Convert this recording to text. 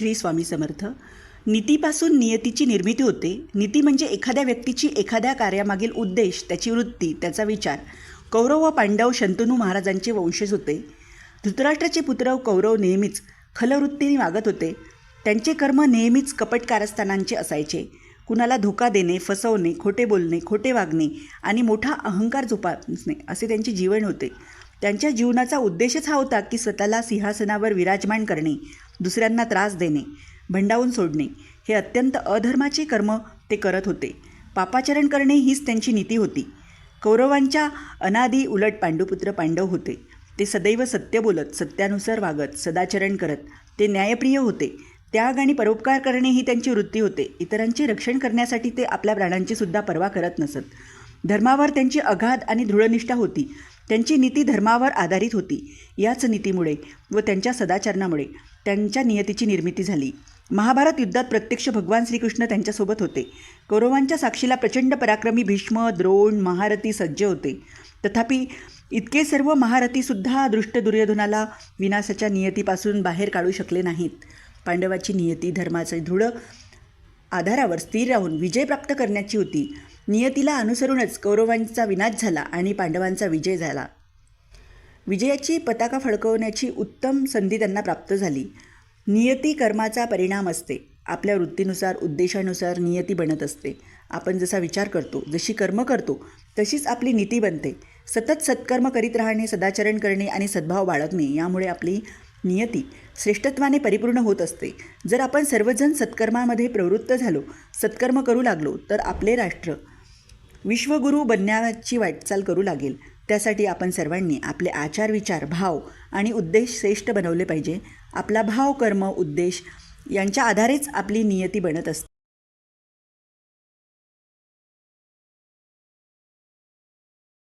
श्री स्वामी समर्थ. नीतीपासून नियतीची निर्मिती होते. नीती म्हणजे एखाद्या व्यक्तीची एखाद्या कार्यामागील उद्देश, त्याची वृत्ती, त्याचा विचार. कौरव व पांडव शंतनू महाराजांचे वंशज होते. धृतराष्ट्राचे पुत्र कौरव नेहमीच खलवृत्तीने वागत होते. त्यांचे कर्म नेहमीच कपट कारस्थानांचे असायचे. कुणाला धोका देणे, फसवणे, खोटे बोलणे, खोटे वागणे आणि मोठा अहंकार जोपासणे असे त्यांचे जीवन होते. त्यांच्या जीवनाचा उद्देशच हा होता की स्वतःला सिंहासनावर विराजमान करणे, दुसऱ्यांना त्रास देणे, भंडावून सोडणे हे अत्यंत अधर्माचे कर्म ते करत होते. पापाचरण करणे हीच त्यांची नीती होती. कौरवांच्या अनादी उलट पांडुपुत्र पांडव होते. ते सदैव सत्य बोलत, सत्यानुसार वागत, सदाचरण करत. ते न्यायप्रिय होते. त्याग आणि परोपकार करणे ही त्यांची वृत्ती होते. इतरांचे रक्षण करण्यासाठी ते आपल्या प्राणांची सुद्धा पर्वा करत नसत. धर्मावर त्यांची अगाध आणि दृढनिष्ठा होती. त्यांची नीती धर्मावर आधारित होती. याच नीतीमुळे व त्यांच्या सदाचरणामुळे त्यांच्या नियतीची निर्मिती झाली. महाभारत युद्धात प्रत्यक्ष भगवान श्रीकृष्ण त्यांच्यासोबत होते. कौरवांच्या साक्षीला प्रचंड पराक्रमी भीष्म, द्रोण, महारथी सज्ज होते. तथापि इतके सर्व महारथीसुद्धा दृष्ट दुर्योधनाला विनाशाच्या नियतीपासून बाहेर काढू शकले नाहीत. पांडवाची नियती धर्माच्या दृढ आधारावर स्थिर राहून विजय प्राप्त करण्याची होती. नियतीला अनुसरूनच कौरवांचा विनाश झाला आणि पांडवांचा विजय झाला. विजयाची पताका फडकवण्याची उत्तम संधी त्यांना प्राप्त झाली. नियती कर्माचा परिणाम असते. आपल्या वृत्तीनुसार, उद्देशानुसार नियती बनत असते. आपण जसा विचार करतो, जशी कर्म करतो, तशीच आपली नीती बनते. सतत सत्कर्म करीत राहणे, सदाचरण करणे आणि सद्भाव बाळगणे यामुळे आपली नियती श्रेष्ठत्वाने परिपूर्ण होत असते. जर आपण सर्वजण सत्कर्मामध्ये प्रवृत्त झालो, सत्कर्म करू लागलो, तर आपले राष्ट्र विश्वगुरू बनण्याची वाटचाल करू लागेल. त्यासाठी आपण सर्वांनी आपले आचार, विचार, भाव आणि उद्देश श्रेष्ठ बनवले पाहिजे. आपला भाव, कर्म, उद्देश यांच्या आधारेच आपली नियती बनत असते.